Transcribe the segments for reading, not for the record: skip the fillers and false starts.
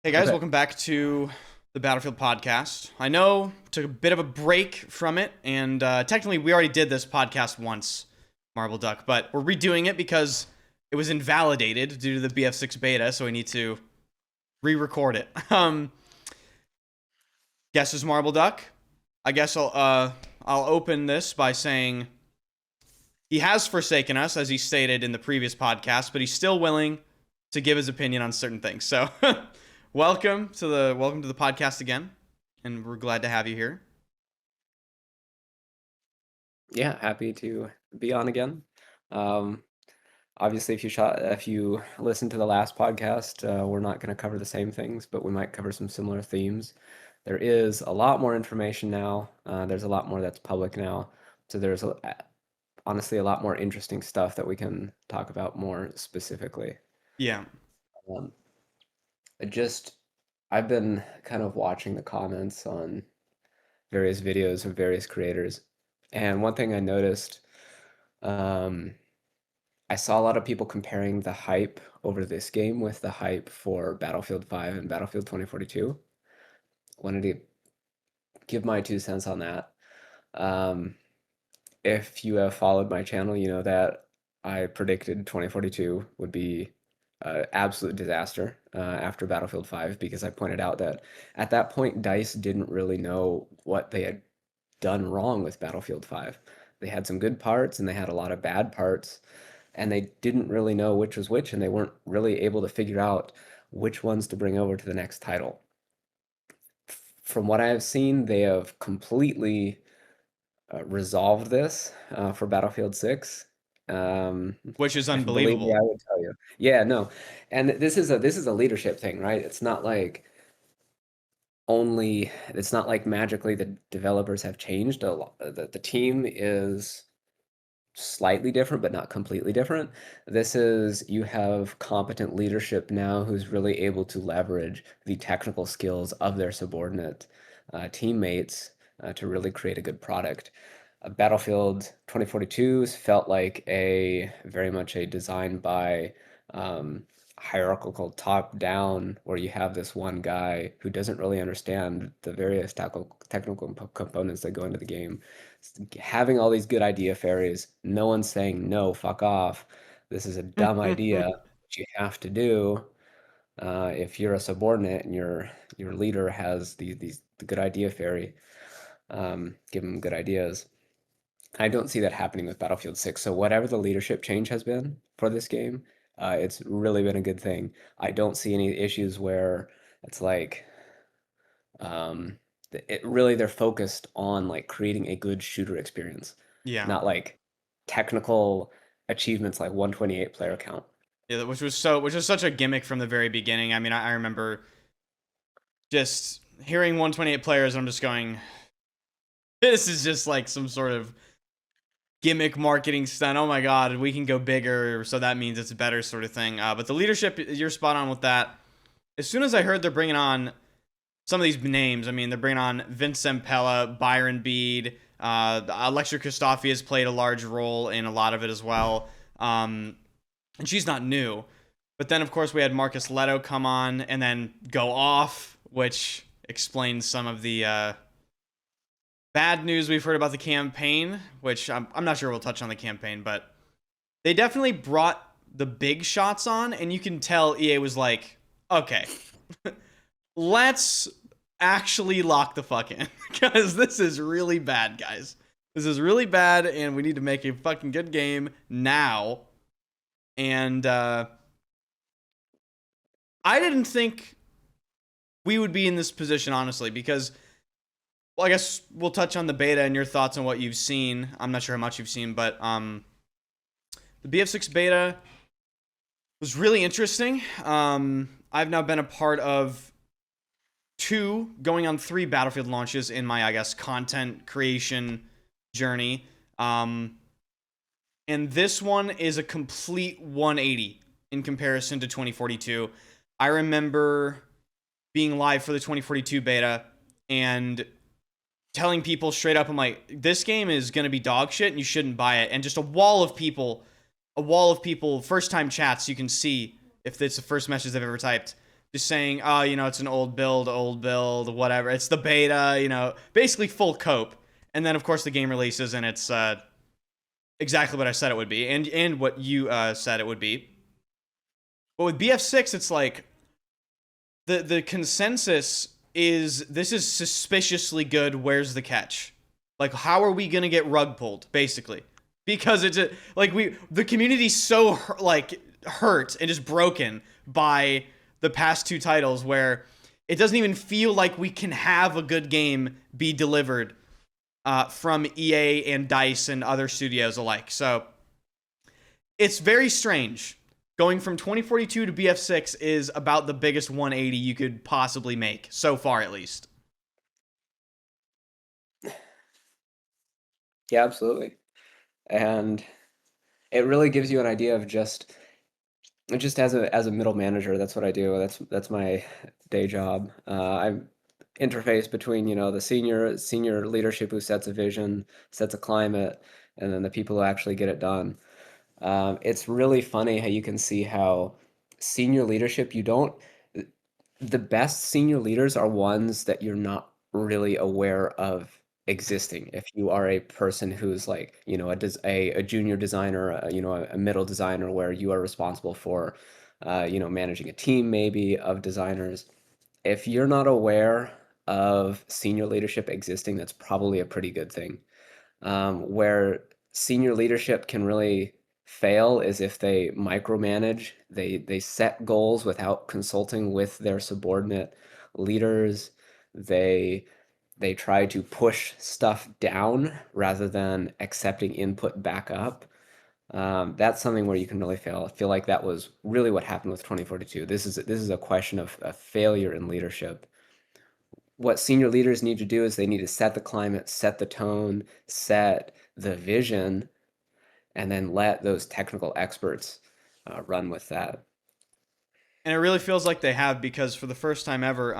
Hey guys, Okay. welcome back to the Battlefield podcast. I know took a bit of a break from it, and technically we already did this podcast once, Marble Duck, but we're redoing it because it was invalidated due to the BF6 beta, so we need to re-record it. Guess is Marble Duck. I guess I'll open this by saying he has forsaken us, as he stated in the previous podcast, but he's still willing to give his opinion on certain things. So. Welcome to the podcast again, and we're glad to have you here. Yeah, happy to be on again. Um, Obviously, if you listen to the last podcast, we're not going to cover the same things, but we might cover some similar themes. There is a lot more information now. There's a lot more that's public now, so honestly a lot more interesting stuff that we can talk about more specifically. Yeah, Um, I just I've been kind of watching the comments on various videos of various creators, and one thing I noticed. Um, I saw a lot of people comparing the hype over this game with the hype for Battlefield 5 and Battlefield 2042. Wanted to give my 2 cents on that. Um, if you have followed my channel, you know that I predicted 2042 would be an absolute disaster after Battlefield 5 because I pointed out that at that point, DICE didn't really know what they had done wrong with Battlefield 5. They had some good parts and they had a lot of bad parts, and they didn't really know which was which, and they weren't really able to figure out which ones to bring over to the next title. From what I have seen, they have completely resolved this for Battlefield 6. which is If you believe me, unbelievable. I would tell you. Yeah, no, and this is a leadership thing, right? It's not like magically the developers have changed a lot. The team is slightly different, but not completely different. You have competent leadership now who's really able to leverage the technical skills of their subordinate teammates to really create a good product. Battlefield 2042 felt like a very much a design by um, hierarchical top down, where you have this one guy who doesn't really understand the various technical components that go into the game, having all these good idea fairies. No one's saying no, fuck off. This is a dumb idea. What you have to do if you're a subordinate and your leader has the good idea fairy, give them good ideas. I don't see that happening with Battlefield 6. So whatever the leadership change has been for this game, it's really been a good thing. I don't see any issues where it's like um, they're focused on like creating a good shooter experience, Yeah, not like technical achievements like 128 player count. yeah, which was such a gimmick from the very beginning. I mean, I remember just hearing 128 players, and I'm just going, this is just like some sort of gimmick marketing stunt. Oh my god, we can go bigger, so that means it's better, sort of thing. But the leadership, you're spot on with that. As soon as I heard they're bringing on some of these names, I mean, they're bringing on Vince Zampella, Byron Bede, Alexia Christofi has played a large role in a lot of it as well. And she's not new. But then, of course, we had Marcus Leto come on and then go off, which explains some of the bad news we've heard about the campaign, which I'm not sure we'll touch on the campaign, but they definitely brought the big shots on, and you can tell EA was like, okay, let's actually lock the fuck in, because this is really bad, guys. This is really bad, and we need to make a fucking good game now. And I didn't think we would be in this position, honestly, because, well, I guess we'll touch on the beta and your thoughts on what you've seen. I'm not sure how much you've seen, but the BF6 beta was really interesting. I've now been a part of 2, going on 3 Battlefield launches in my, I guess, content creation journey. And this one is a complete 180 in comparison to 2042. I remember being live for the 2042 beta and telling people straight up, I'm like, this game is going to be dog shit and you shouldn't buy it. And just a wall of people, first time chats, you can see if it's the first message they've ever typed, just saying, oh, it's an old build, whatever. It's the beta, basically full cope. And then of course the game releases and it's exactly what I said it would be, and what you said it would be. But with BF6, it's like the consensus is this is suspiciously good. Where's the catch? Like, how are we gonna get rug pulled, basically? Because it's the community's so like hurt and just broken by the past two titles, where it doesn't even feel like we can have a good game be delivered from EA and DICE and other studios alike. So it's very strange. Going from 2042 to BF6 is about the biggest 180 you could possibly make, so far at least. Yeah, absolutely. And it really gives you an idea of just as a middle manager. That's what I do. That's my day job. I interface between the senior leadership who sets a vision, sets a climate, and then the people who actually get it done. It's really funny how you can see how senior leadership, the best senior leaders are ones that you're not really aware of existing. If you are a person who's like, a junior designer, a middle designer, where you are responsible for, managing a team maybe of designers. If you're not aware of senior leadership existing, that's probably a pretty good thing. Where senior leadership can really fail is if they micromanage, they set goals without consulting with their subordinate leaders. They try to push stuff down rather than accepting input back up. That's something where you can really fail. I feel like that was really what happened with 2042. This is a question of a failure in leadership. What senior leaders need to do is they need to set the climate, set the tone, set the vision, and then let those technical experts run with that. And it really feels like they have, because for the first time ever,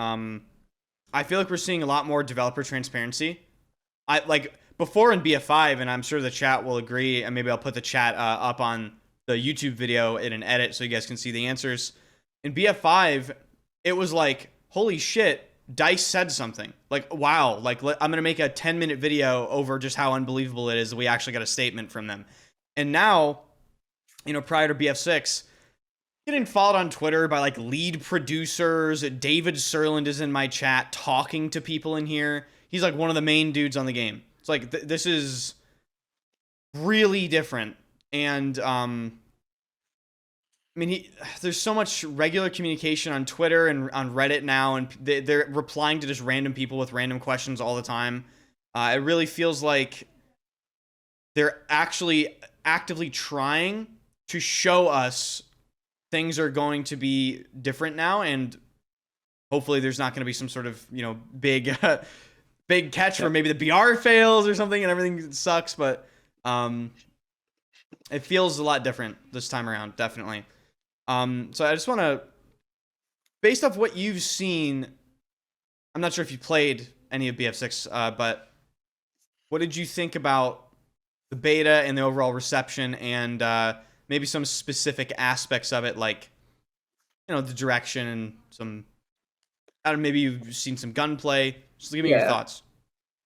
I feel like we're seeing a lot more developer transparency. I like before in BF5, and I'm sure the chat will agree, and maybe I'll put the chat up on the YouTube video in an edit so you guys can see the answers. In BF5, it was like, holy shit, DICE said something. Like, wow, like I'm going to make a 10-minute video over just how unbelievable it is that we actually got a statement from them. And now, prior to BF6, getting followed on Twitter by like lead producers. David Serland is in my chat talking to people in here. He's like one of the main dudes on the game. It's like this is really different. And there's so much regular communication on Twitter and on Reddit now, and they're replying to just random people with random questions all the time. It really feels like they're actually actively trying to show us things are going to be different now, and hopefully there's not going to be some sort of big big catch where maybe the BR fails or something and everything sucks. But it feels a lot different this time around, definitely. So I just want to, based off what you've seen, I'm not sure if you played any of BF6, but what did you think about the beta and the overall reception, and maybe some specific aspects of it, like the direction and some, I don't know, maybe you've seen some gunplay. Just give me your thoughts.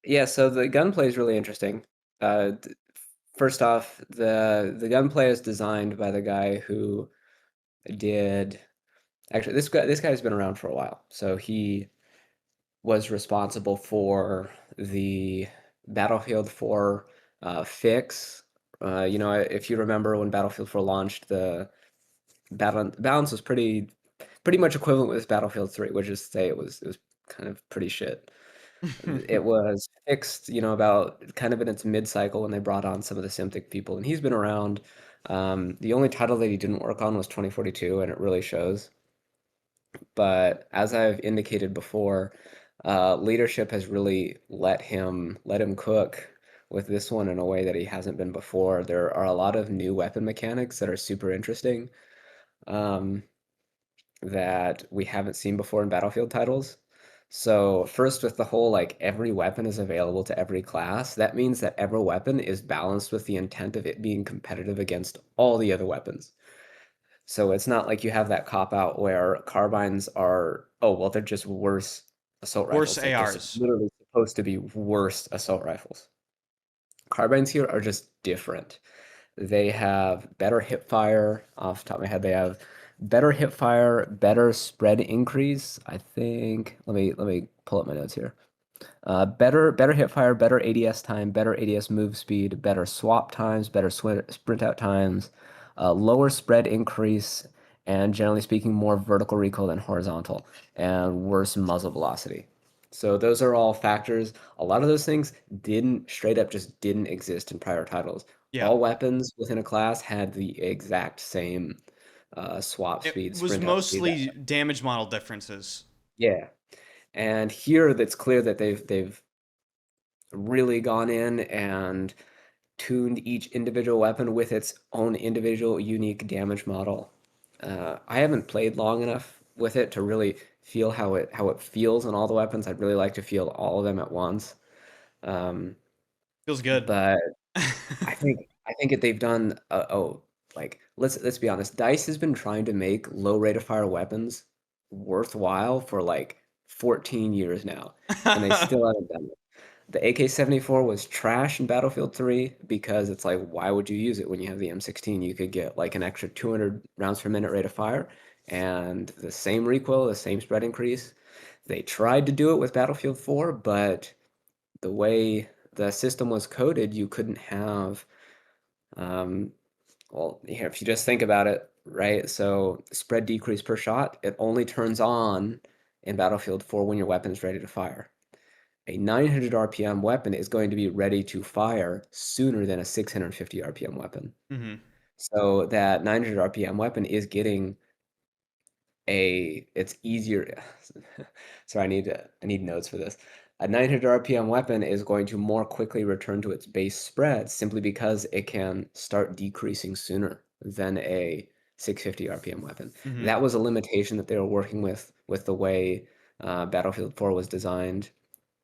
Yeah, so the gunplay is really interesting. First off, the gunplay is designed by the guy who did, actually this guy's been around for a while. So he was responsible for the Battlefield 4 fix. If you remember when Battlefield 4 launched, the balance was pretty much equivalent with Battlefield 3, which is to say it was kind of pretty shit. It was fixed, about kind of in its mid-cycle when they brought on some of the Simtic people, and he's been around. The only title that he didn't work on was 2042, and it really shows. But as I've indicated before, leadership has really let him cook with this one in a way that he hasn't been before. There are a lot of new weapon mechanics that are super interesting, that we haven't seen before in Battlefield titles. So first, with the whole like every weapon is available to every class, that means that every weapon is balanced with the intent of it being competitive against all the other weapons. So it's not like you have that cop out where carbines are, oh, well, they're just worse assault Worse rifles. Like they're ARs. literally supposed to be worse assault rifles. Carbines here are just different. They have better hip fire. Off the top of my head, they have better hip fire, better spread increase. I think. Let me pull up my notes here. Better hip fire, better ADS time, better ADS move speed, better swap times, better sprint out times, lower spread increase, and generally speaking, more vertical recoil than horizontal, and worse muzzle velocity. So those are all factors. A lot of those things didn't straight up just didn't exist in prior titles. Yeah. All weapons within a class had the exact same swap It speed, was sprint out speed. mostly damage model differences. Yeah, and here that's clear that they've really gone in and tuned each individual weapon with its own individual unique damage model. I haven't played long enough with it to really feel how it feels on all the weapons. I'd really like to feel all of them at once. Um, Feels good. but I think that they've done like let's be honest. DICE has been trying to make low rate of fire weapons worthwhile for like 14 years now, and they still haven't done it. The AK-74 was trash in Battlefield 3 because it's like, why would you use it when you have the M16? You could get like an extra 200 rounds per minute rate of fire and the same recoil, the same spread increase. They tried to do it with Battlefield 4, but the way the system was coded, you couldn't have, um, well, here, if you just think about it, right? So spread decrease per shot, it only turns on in Battlefield 4 when your weapon is ready to fire. A 900 RPM weapon is going to be ready to fire sooner than a 650 RPM weapon. Hmm. So that 900 RPM weapon is getting it's easier. Sorry, I need notes for this. A 900 RPM weapon is going to more quickly return to its base spread simply because it can start decreasing sooner than a 650 RPM weapon. Hmm. That was a limitation that they were working with the way Battlefield 4 was designed.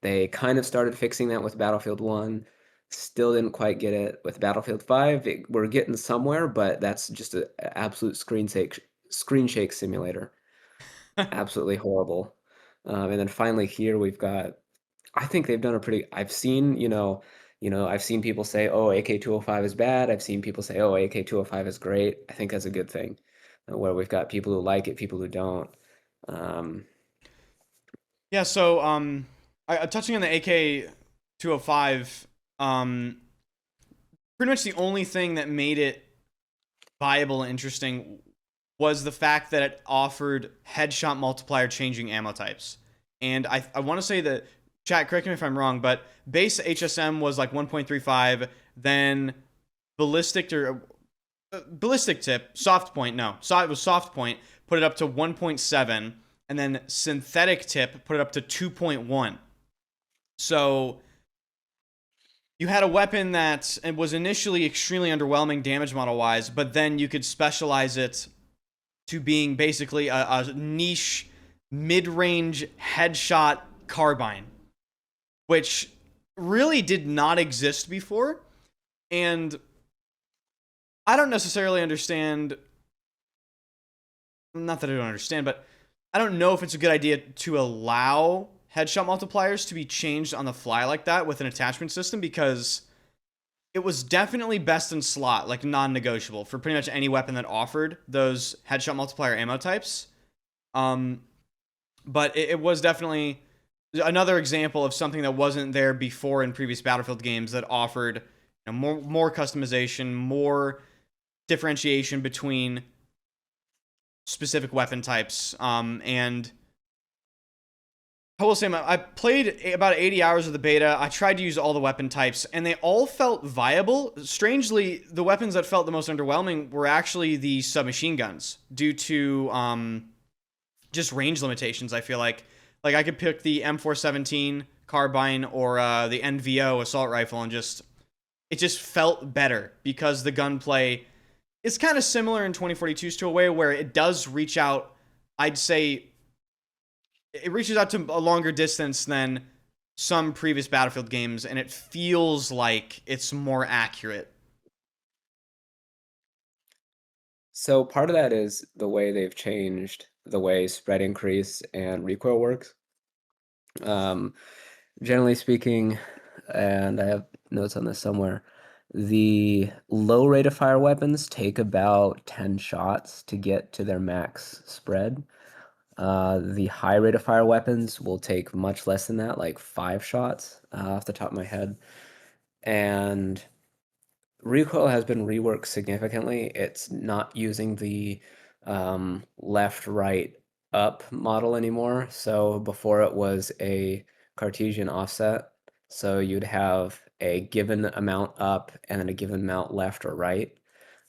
They kind of started fixing that with Battlefield 1. Still didn't quite get it with Battlefield 5. We're getting somewhere, but that's just an absolute screen shake simulator. Absolutely horrible. And then finally here we've got. I think they've done a pretty. I've seen people say, "Oh, AK-205 is bad." I've seen people say, "Oh, AK-205 is great." I think that's a good thing. Where we've got people who like it, people who don't. Um, Yeah, so touching on the AK-205, pretty much the only thing that made it viable and interesting was the fact that it offered headshot multiplier changing ammo types. And I want to say that, chat, correct me if I'm wrong, but base HSM was like 1.35, then ballistic tip, soft point, no, it was soft point, put it up to 1.7, and then synthetic tip put it up to 2.1. So you had a weapon that it was initially extremely underwhelming damage model wise, but then you could specialize it to being basically a niche mid-range headshot carbine, which really did not exist before. And I don't necessarily understand, not that I don't understand, but I don't know if it's a good idea to allow headshot multipliers to be changed on the fly like that with an attachment system, because it was definitely best in slot, like non-negotiable for pretty much any weapon that offered those headshot multiplier ammo types. But it was definitely another example of something that wasn't there before in previous Battlefield games that offered, more customization, more differentiation between specific weapon types. And I will say, I played about 80 hours of the beta. I tried to use all the weapon types, and they all felt viable. Strangely, the weapons that felt the most underwhelming were actually the submachine guns, due to just range limitations. I feel like I could pick the M417 carbine or the NVO assault rifle, and it just felt better because the gunplay is kind of similar in 2042's to a way where it does reach out. I'd say it reaches out to a longer distance than some previous Battlefield games, and it feels like it's more accurate. So part of that is the way they've changed the way spread increase and recoil works. Um, Generally speaking, and I have notes on this somewhere, the low rate of fire weapons take about 10 shots to get to their max spread. The high rate of fire weapons will take much less than that, like 5 shots off the top of my head. And recoil has been reworked significantly. It's not using the left, right, up model anymore. So before it was a Cartesian offset. So you'd have a given amount up and then a given amount left or right.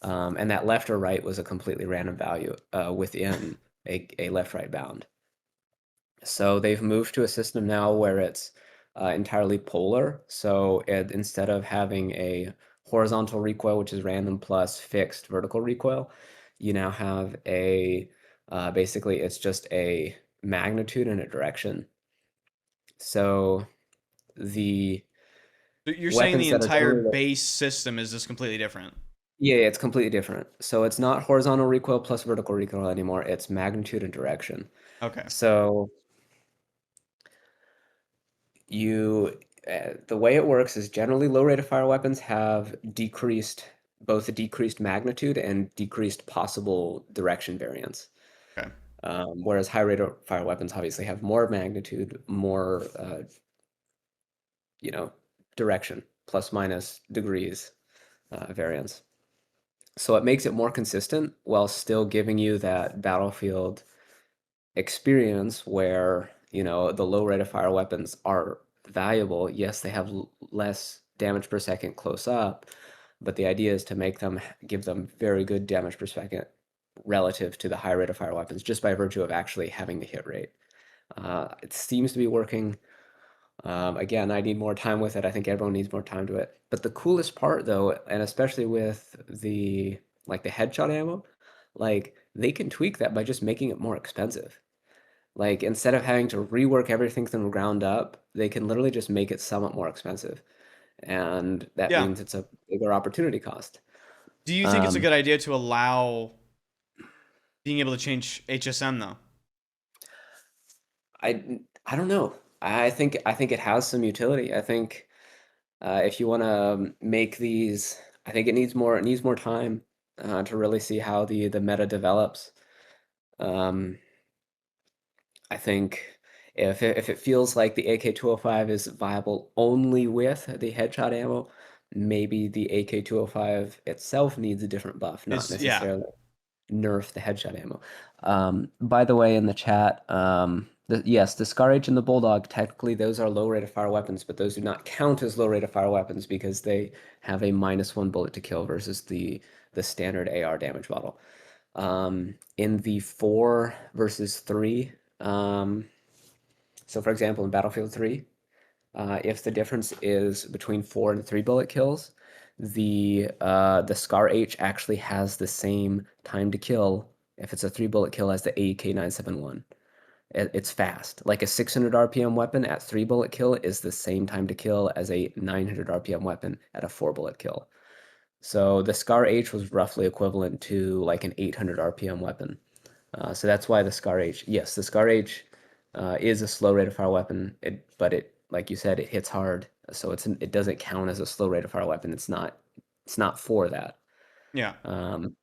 And that left or right was a completely random value within a left-right bound. So they've moved to a system now where it's entirely polar. So instead of having a horizontal recoil, which is random plus fixed vertical recoil, you now have a basically it's just a magnitude and a direction. So the You're saying the weapons that are entire generally base system is just completely different. yeah, it's completely different. So it's not horizontal recoil plus vertical recoil anymore. It's magnitude and direction. Okay. So you the way it works is generally low rate of fire weapons have decreased both a decreased magnitude and decreased possible direction variance. Okay. Whereas high rate of fire weapons obviously have more magnitude, more you know direction, plus minus degrees variance. So it makes it more consistent while still giving you that battlefield experience where the low rate of fire weapons are valuable. Yes, they have less damage per second close up, but the idea is to make them give them very good damage per second relative to the high rate of fire weapons just by virtue of actually having the hit rate. It seems to be working. Again, I need more time with it. I think everyone needs more time to it. But the coolest part though, and especially with the the headshot ammo, like they can tweak that by just making it more expensive. Like instead of having to rework everything from the ground up, they can literally just make it somewhat more expensive. And that Yeah. means it's a bigger opportunity cost. Do you think it's a Um, good idea to allow being able to change HSM though? I don't know. I think it has some utility. I think if you want to make these, I think it needs more time to really see how the meta develops. Um, I think if it feels like the AK-205 is viable only with the headshot ammo, maybe the AK-205 itself needs a different buff, not Is yeah. necessarily nerf the headshot ammo. By the way, in the chat, yes, the Scar H and the Bulldog, technically those are low rate of fire weapons, but those do not count as low rate of fire weapons because they have a -1 bullet to kill versus the standard AR damage model. In the 4 versus 3, so for example, in Battlefield 3, if the difference is between 4 and 3 bullet kills, the Scar H actually has the same time to kill if it's a 3 bullet kill as the AK-971. It's fast. Like a 600 RPM weapon at 3 bullet kill is the same time to kill as a 900 RPM weapon at a 4 bullet kill. So the Scar H was roughly equivalent to like an 800 RPM weapon. So that's why the Scar H, yes, the Scar H is a slow rate of fire weapon, but like you said, it hits hard, so it doesn't count as a slow rate of fire weapon. It's not for that. Yeah. Um,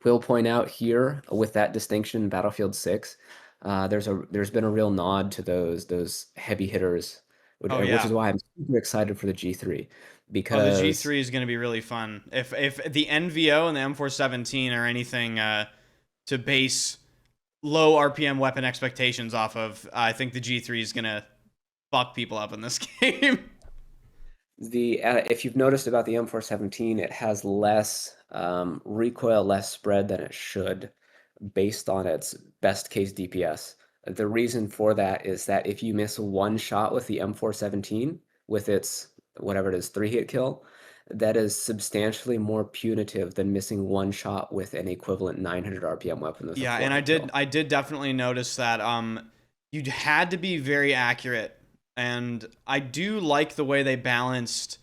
Will point out here with that distinction in Battlefield 6, there's been a real nod to those heavy hitters, Oh which yeah. is why I'm super excited for the G3 Oh, the because G3 is going to be really fun. If the NVO and the M417 are anything to base low RPM weapon expectations off of, I think the G3 is going to fuck people up in this game. the if you've noticed about the M417, it has less recoil, less spread than it should, based on its best case DPS. The reason for that is that if you miss one shot with the M417 with its whatever it is 3-hit kill, that is substantially more punitive than missing one shot with an equivalent 900 RPM weapon with a Yeah, and I 4-hit did kill. I did definitely notice that you had to be very accurate, and I do like the way they balanced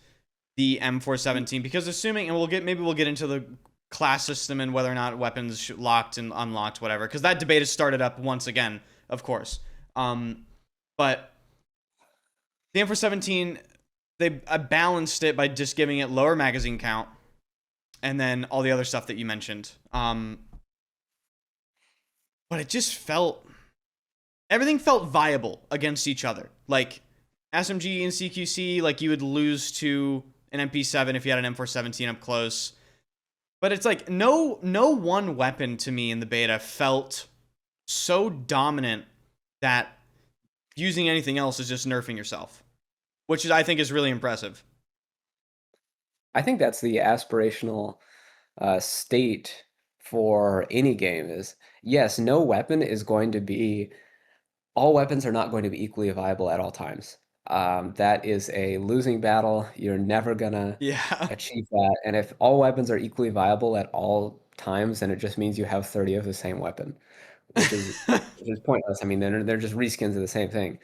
the M417 because assuming, and maybe we'll get into the class system and whether or not weapons locked and unlocked, whatever, because that debate has started up once again, of course. But the M417, they balanced it by just giving it lower magazine count, and then all the other stuff that you mentioned. But it just everything felt viable against each other. Like SMG and CQC, like you would lose to an MP7 if you had an M417 up close. But it's like no one weapon to me in the beta felt so dominant that using anything else is just nerfing yourself, which is, I think, is really impressive. I think that's the aspirational state for any game is, yes, no weapon is going to be, all weapons are not going to be equally viable at all times. That is a losing battle. You're never gonna Yeah. achieve that. And if all weapons are equally viable at all times, then it just means you have 30 of the same weapon, which is pointless. I mean, they're just reskins of the same thing.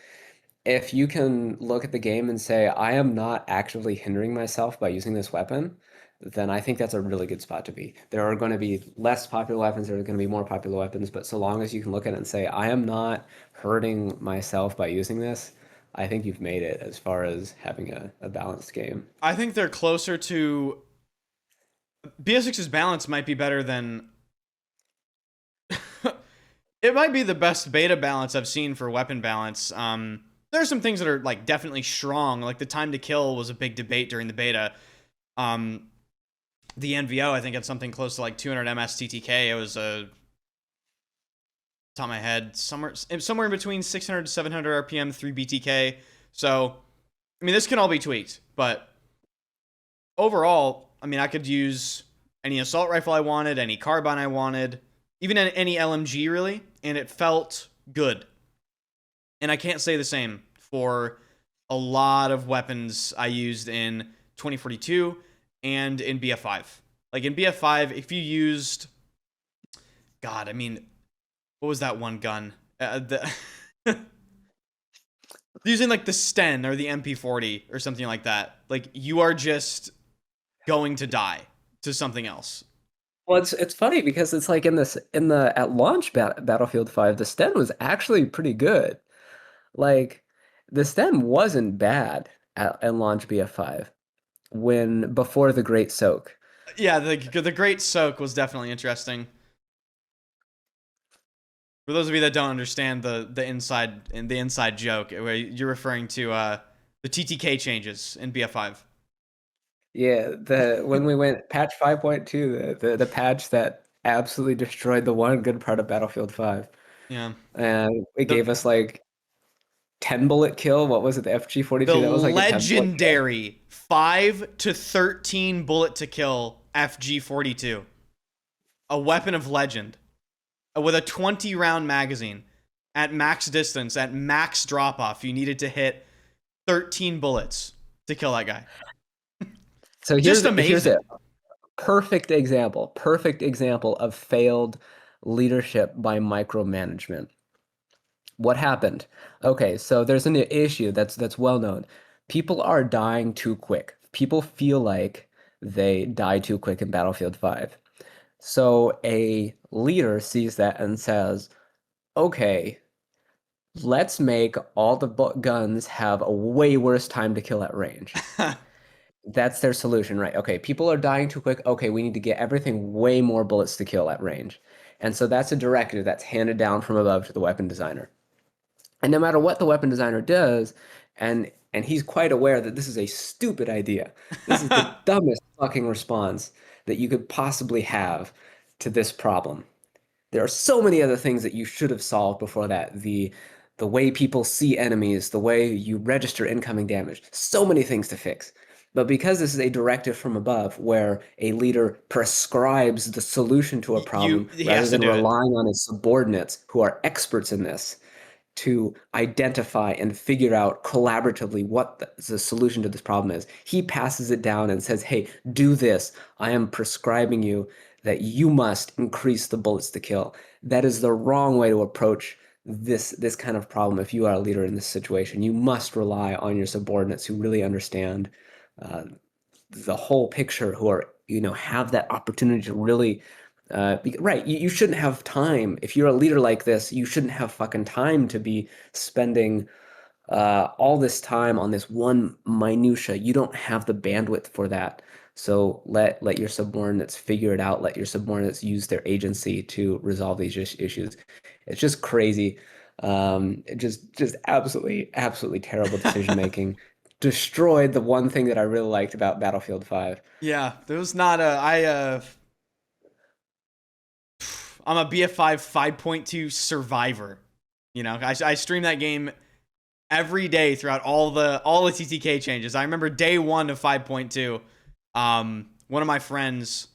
If you can look at the game and say, I am not actively hindering myself by using this weapon, then I think that's a really good spot to be. There are going to be less popular weapons, there are going to be more popular weapons, but so long as you can look at it and say, I am not hurting myself by using this, I think you've made it as far as having a balanced game. I think they're closer to BF6's balance might be better than it might be the best beta balance I've seen for weapon balance. There are some things that are like definitely strong. Like the time to kill was a big debate during the beta. The NVO, I think, had something close to like 200 ms TTK. It was top of my head, somewhere in between 600 to 700 RPM, 3 BTK. So, I mean, this can all be tweaked, but overall, I mean, I could use any assault rifle I wanted, any carbine I wanted, even any LMG really, and it felt good. And I can't say the same for a lot of weapons I used in 2042 and in BF5. Like in BF5, if you used, God, I mean, what was that one gun? Using like the Sten or the MP40 or something like that, like you are just going to die to something else. Well, it's funny because it's like at launch Battlefield 5, the Sten was actually pretty good. Like the Sten wasn't bad at launch BF5 when before the Great Soak. Yeah, the Great Soak was definitely interesting. For those of you that don't understand the inside joke, where you're referring to the TTK changes in BF5. Yeah, when we went patch 5.2, the patch that absolutely destroyed the one good part of Battlefield 5. Yeah. And it The gave us like 10 bullet kill. What was it? The the FG42? That was like a 10 bullet kill. legendary 5 to 13 bullet to kill FG42. A weapon of legend with a 20 round magazine at max distance, at max drop off. You needed to hit 13 bullets to kill that guy. So Just here's amazing. a perfect example of failed leadership by micromanagement. What happened? Okay, so there's an issue that's well known. People are dying too quick. People feel like they die too quick in Battlefield 5. So a leader sees that and says, okay, let's make all the guns have a way worse time to kill at range. That's their solution, right? Okay, people are dying too quick. Okay, we need to get everything way more bullets to kill at range. And so that's a directive that's handed down from above to the weapon designer. And no matter what the weapon designer does, and he's quite aware that this is a stupid idea. This is the dumbest fucking response that you could possibly have to this problem. There are so many other things that you should have solved before that. The way people see enemies, the way you register incoming damage, so many things to fix. But because this is a directive from above where a leader prescribes the solution to a problem He rather has to than do it. relying on his subordinates who are experts in this to identify and figure out collaboratively what the solution to this problem is, he passes it down and says, hey, do this. I am prescribing you that you must increase the bullets to kill. That is the wrong way to approach this kind of problem. If you are a leader in this situation, you must rely on your subordinates who really understand the whole picture, who are have that opportunity to really right. You shouldn't have time. If you're a leader like this, you shouldn't have fucking time to be spending all this time on this one minutia. You don't have the bandwidth for that. So let your subordinates figure it out. Let your subordinates use their agency to resolve these issues. It's just crazy. Just absolutely terrible decision making. Destroyed the one thing that I really liked about Battlefield 5. Yeah, there was not a I'm a BF5 5.2 survivor. You know, I stream that game every day throughout all the TTK changes. I remember day 1 of 5.2. One of my friends,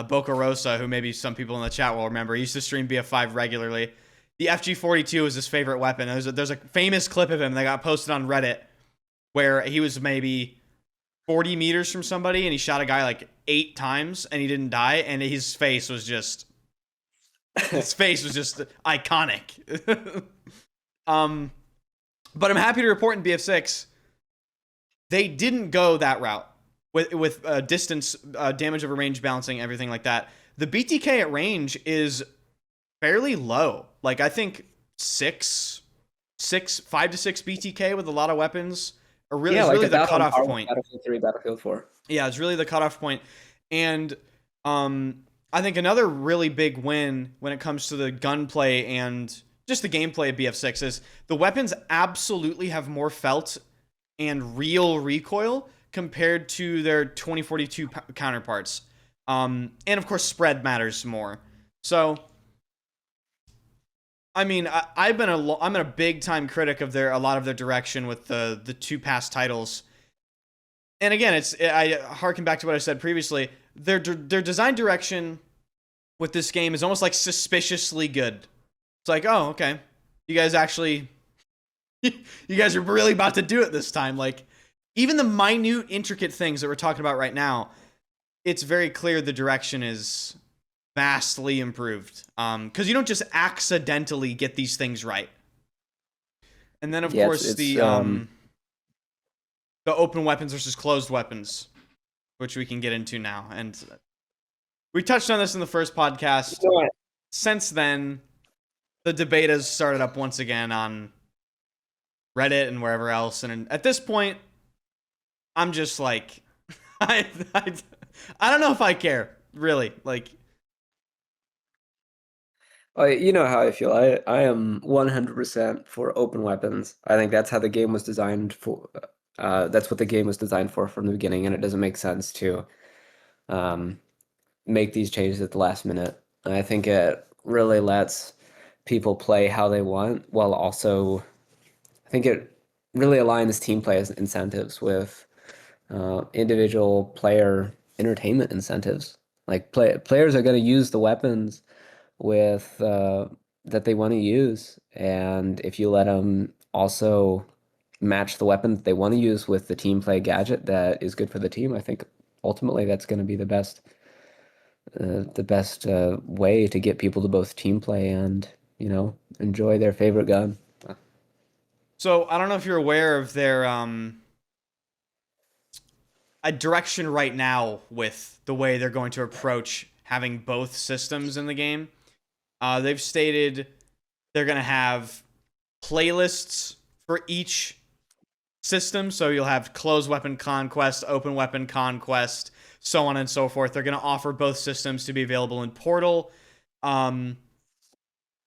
Boca Rosa, who maybe some people in the chat will remember, he used to stream BF5 regularly. The FG42 was his favorite weapon. There's a famous clip of him that got posted on Reddit where he was maybe 40 meters from somebody and he shot a guy like 8 times and he didn't die, and his face was just iconic. But I'm happy to report in BF6 they didn't go that route with distance, damage over range balancing, everything like that. The BTK at range is fairly low. Like, I think 5 to 6 BTK with a lot of weapons are really, like really the cutoff point. Battlefield 3, Battlefield 4. Yeah, it's really the cutoff point. And I think another really big win when it comes to the gunplay and just the gameplay of BF6 is the weapons absolutely have more felt and real recoil compared to their 2042 counterparts. And of course, spread matters more. So, I mean, I'm a big time critic of a lot of their direction with the 2 past titles. And again, I harken back to what I said previously. Their design direction with this game is almost like suspiciously good. It's like, oh, okay, you guys actually, you guys are really about to do it this time. Like, even the minute, intricate things that we're talking about right now, it's very clear the direction is vastly improved. Because you don't just accidentally get these things right. And then, of course, the open weapons versus closed weapons, which we can get into now. And we touched on this in the first podcast. Since then, the debate has started up once again on Reddit and wherever else. And at this point, I'm just like, I don't know if I care, really. Like, you know how I feel. I am 100% for open weapons. I think that's how the game was designed for. That's what the game was designed for from the beginning, and it doesn't make sense to make these changes at the last minute. And I think it really lets people play how they want, while also, I think it really aligns team play incentives with individual player entertainment incentives. Like players are going to use the weapons with that they want to use, and if you let them also match the weapon that they want to use with the team play gadget that is good for the team, I think ultimately that's going to be the best way to get people to both team play and enjoy their favorite gun. So I don't know if you're aware of their a direction right now with the way they're going to approach having both systems in the game. They've stated they're going to have playlists for each system. So you'll have closed weapon conquest, open weapon conquest, so on and so forth. They're going to offer both systems to be available in Portal. And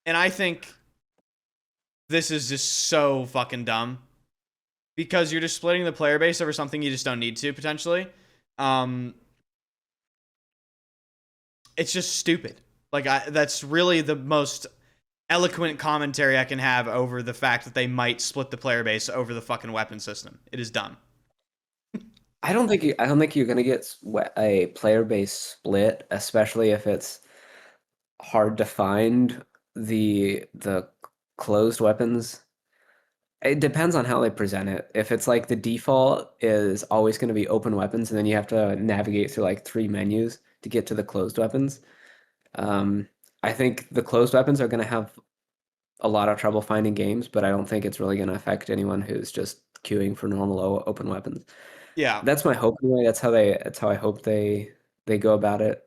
I think this is just so fucking dumb because you're just splitting the player base over something you just don't need to, potentially. It's just stupid. Like, that's really the most eloquent commentary I can have over the fact that they might split the player base over the fucking weapon system. It is dumb. I don't think you're gonna get a player base split, especially if it's hard to find the closed weapons. It depends on how they present it. If it's like the default is always going to be open weapons, and then you have to navigate through like 3 menus to get to the closed weapons. I think the closed weapons are going to have a lot of trouble finding games, but I don't think it's really going to affect anyone who's just queuing for normal open weapons. Yeah. That's my hope anyway. That's how I hope they they go about it,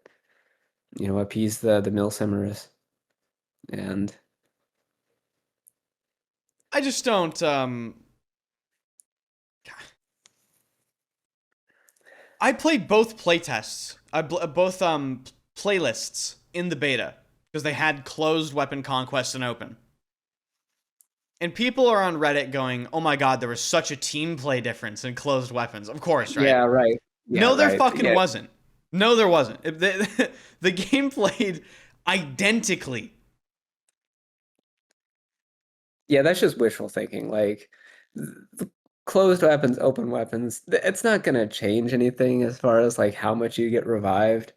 appease the mill simmers, and I just don't. I played both playtests. Both playlists in the beta because they had closed weapon conquest and open. And people are on Reddit going, "Oh my god, there was such a team play difference in closed weapons." Of course, right? yeah, right. Yeah, No, there right. fucking Yeah. wasn't. No, there wasn't. The game played identically. Yeah, that's just wishful thinking. Like the closed weapons, open weapons, it's not gonna change anything as far as like how much you get revived.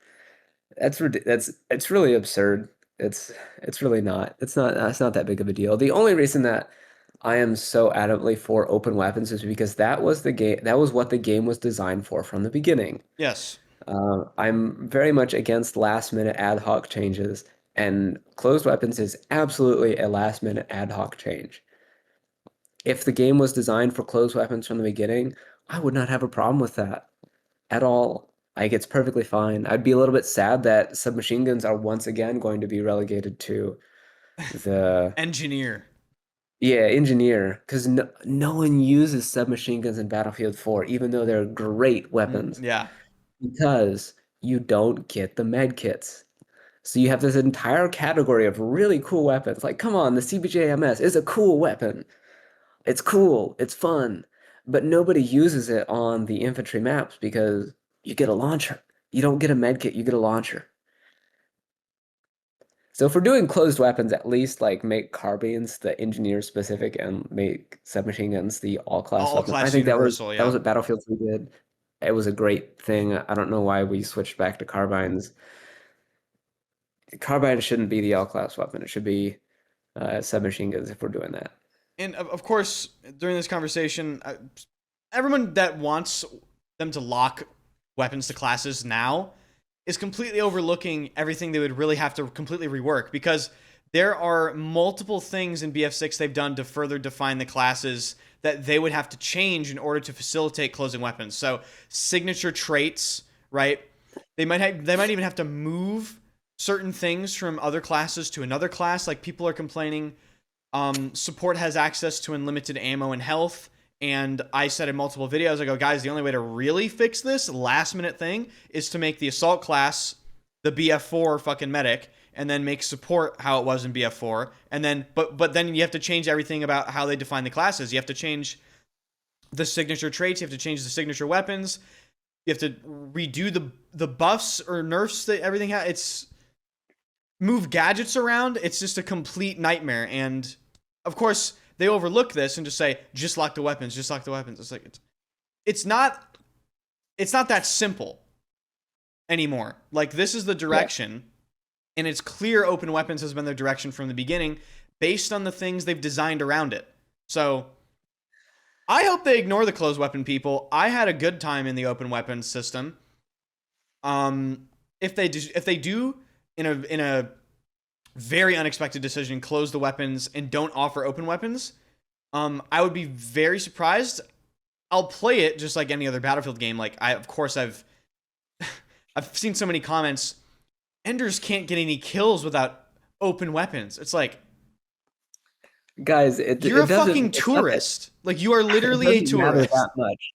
It's really absurd. It's really not. It's not that big of a deal. The only reason that I am so adamantly for open weapons is because that was what the game was designed for from the beginning. Yes. I'm very much against last minute ad hoc changes, and closed weapons is absolutely a last minute ad hoc change. If the game was designed for closed weapons from the beginning, I would not have a problem with that at all. Like, it's perfectly fine. I'd be a little bit sad that submachine guns are once again going to be relegated to the Engineer. yeah, engineer, because no one uses submachine guns in Battlefield 4, even though they're great weapons, Yeah. because you don't get the med kits. So you have this entire category of really cool weapons. Like, come on, the CBJMS is a cool weapon. It's cool, it's fun, but nobody uses it on the infantry maps because you get a launcher. You don't get a med kit, you get a launcher. So if we're doing closed weapons, at least like make carbines the engineer specific and make submachine guns the all class All weapon. I class think universal, that yeah. was what Battlefield 3 did. It was a great thing. I don't know why we switched back to carbines. Carbine shouldn't be the all class weapon. It should be submachine guns if we're doing that. And of course, during this conversation, everyone that wants them to lock weapons to classes now is completely overlooking everything they would really have to completely rework because there are multiple things in BF6 they've done to further define the classes that they would have to change in order to facilitate closing weapons. So signature traits, right? They might even have to move certain things from other classes to another class. Like people are complaining support has access to unlimited ammo and health. And I said in multiple videos, I go, guys, the only way to really fix this last minute thing is to make the assault class the BF4 fucking medic, and then make support how it was in BF4. And then, but then you have to change everything about how they define the classes. You have to change the signature traits. You have to change the signature weapons. You have to redo the buffs or nerfs that everything has. It's move gadgets around. It's just a complete nightmare. And of course, they overlook this and just say, just lock the weapons, just lock the weapons. It's like it's not that simple anymore. Like this is the direction, and it's clear open weapons has been their direction from the beginning, based on the things they've designed around it. So I hope they ignore the closed weapon people. I had a good time in the open weapons system. If they do in a very unexpected decision, close the weapons and don't offer open weapons, I would be very surprised. I'll play it just like any other Battlefield game. Like I've seen so many comments. Enders can't get any kills without open weapons. It's like, Guys, you're a doesn't fucking it's not that tourist. Like you are it literally a doesn't matter tourist. that much.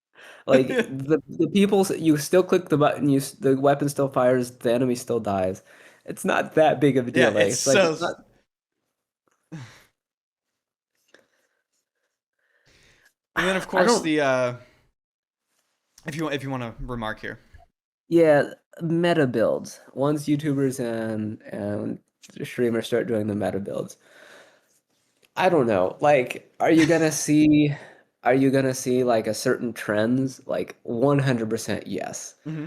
Like the people, you still click the button, the weapon still fires, the enemy still dies. It's not that big of a Yeah, deal. Like it's it's like so. it's not. And then of I course don't. the if you want to remark here. Yeah, meta builds. Once YouTubers and streamers start doing the meta builds, I don't know. Like, are you gonna see like a certain trends? Like 100% yes. Mm-hmm.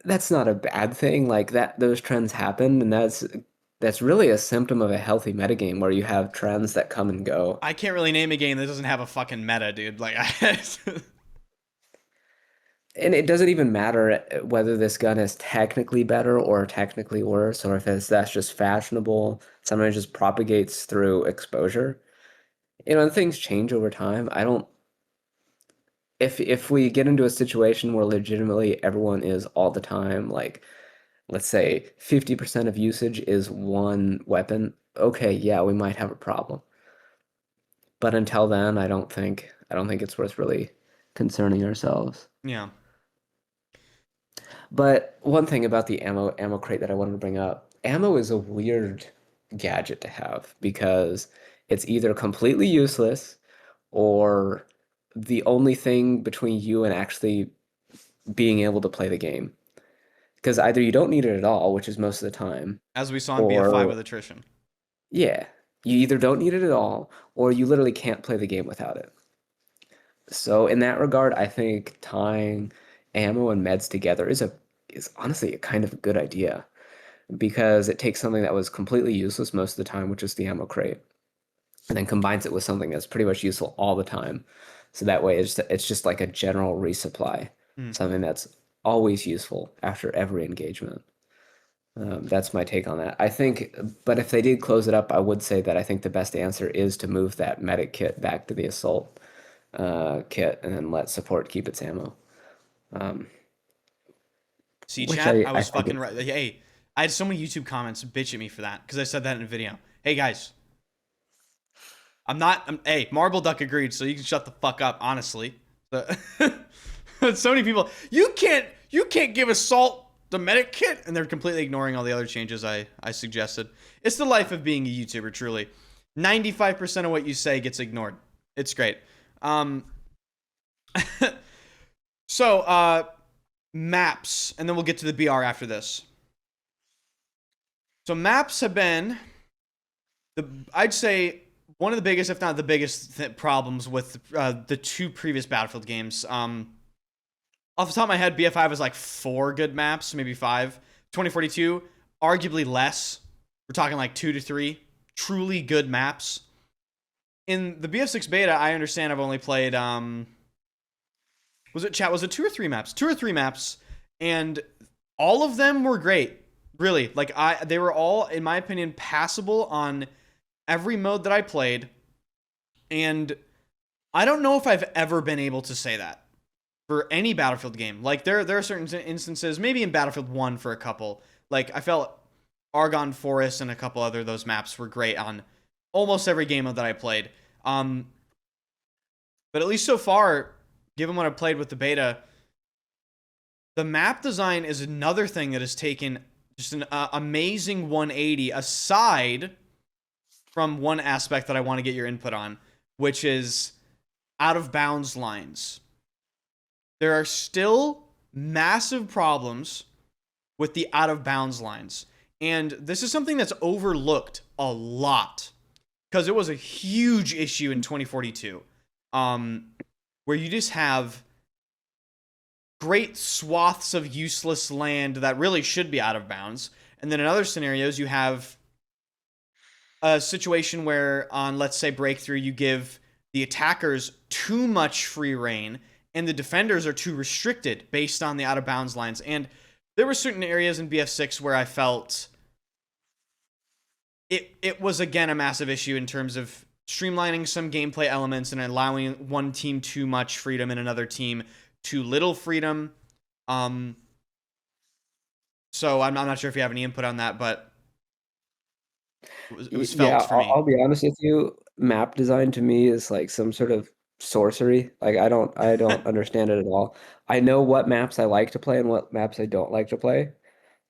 That's not a bad thing. Like that, those trends happen, and that's really a symptom of a healthy metagame where you have trends that come and go. I can't really name a game that doesn't have a fucking meta, dude. Like, I, And it doesn't even matter whether this gun is technically better or technically worse, or if that's just fashionable. Sometimes just propagates through exposure. And things change over time. I don't. if we get into a situation where legitimately everyone is all the time, like let's say 50% of usage is one weapon, okay, yeah, we might have a problem. But until then, I don't think it's worth really concerning ourselves. Yeah. But one thing about the ammo crate that I wanted to bring up, ammo is a weird gadget to have because it's either completely useless or the only thing between you and actually being able to play the game. Because either you don't need it at all, which is most of the time, As we saw in BF5 or with attrition. yeah, you either don't need it at all, or you literally can't play the game without it. So in that regard, I think tying ammo and meds together is honestly a kind of a good idea because it takes something that was completely useless most of the time, which is the ammo crate, and then combines it with something that's pretty much useful all the time. So that way it's just like a general resupply, Hmm. something that's always useful after every engagement. That's my take on that. I think, but if they did close it up, I would say that I think the best answer is to move that medic kit back to the assault kit and then let support keep its ammo. Um, See, which chat, I I was think fucking it, right. Hey, I had so many YouTube comments bitch at me for that because I said that in a video. Hey guys, hey, Marble Duck agreed, so you can shut the fuck up. Honestly, but so many people, you can't give assault the medic kit, and they're completely ignoring all the other changes I suggested. It's the life of being a YouTuber. Truly, 95% of what you say gets ignored. It's great. Um, so maps, and then we'll get to the BR after this. So maps have been I'd say one of the biggest, if not the biggest, problems with the two previous Battlefield games. Off the top of my head, BF5 is like 4 good maps, maybe 5. 2042, arguably less. We're talking like 2 to 3 truly good maps. In the BF6 beta, I understand I've only played was it 2 or 3 maps? 2 or 3 maps, and all of them were great. Really, like they were all, in my opinion, passable on every mode that I played, and I don't know if I've ever been able to say that for any Battlefield game. Like there are certain instances, maybe in Battlefield 1 for a couple. Like I felt Argonne Forest and a couple other of those maps were great on almost every game that I played. But at least so far, given what I've played with the beta, the map design is another thing that has taken just an amazing 180 aside from one aspect that I want to get your input on, which is out of bounds lines. There are still massive problems with the out of bounds lines. And this is something that's overlooked a lot because it was a huge issue in 2042, where you just have great swaths of useless land that really should be out of bounds. And then in other scenarios, you have a situation where on, let's say, breakthrough, you give the attackers too much free reign and the defenders are too restricted based on the out of bounds lines. And there were certain areas in BF6 where I felt it was, again, a massive issue in terms of streamlining some gameplay elements and allowing one team too much freedom and another team too little freedom. So I'm not sure if you have any input on that, but it was yeah, felt for me. I'll be honest with you. Map design to me is like some sort of sorcery. Like I don't understand it at all. I know what maps I like to play and what maps I don't like to play.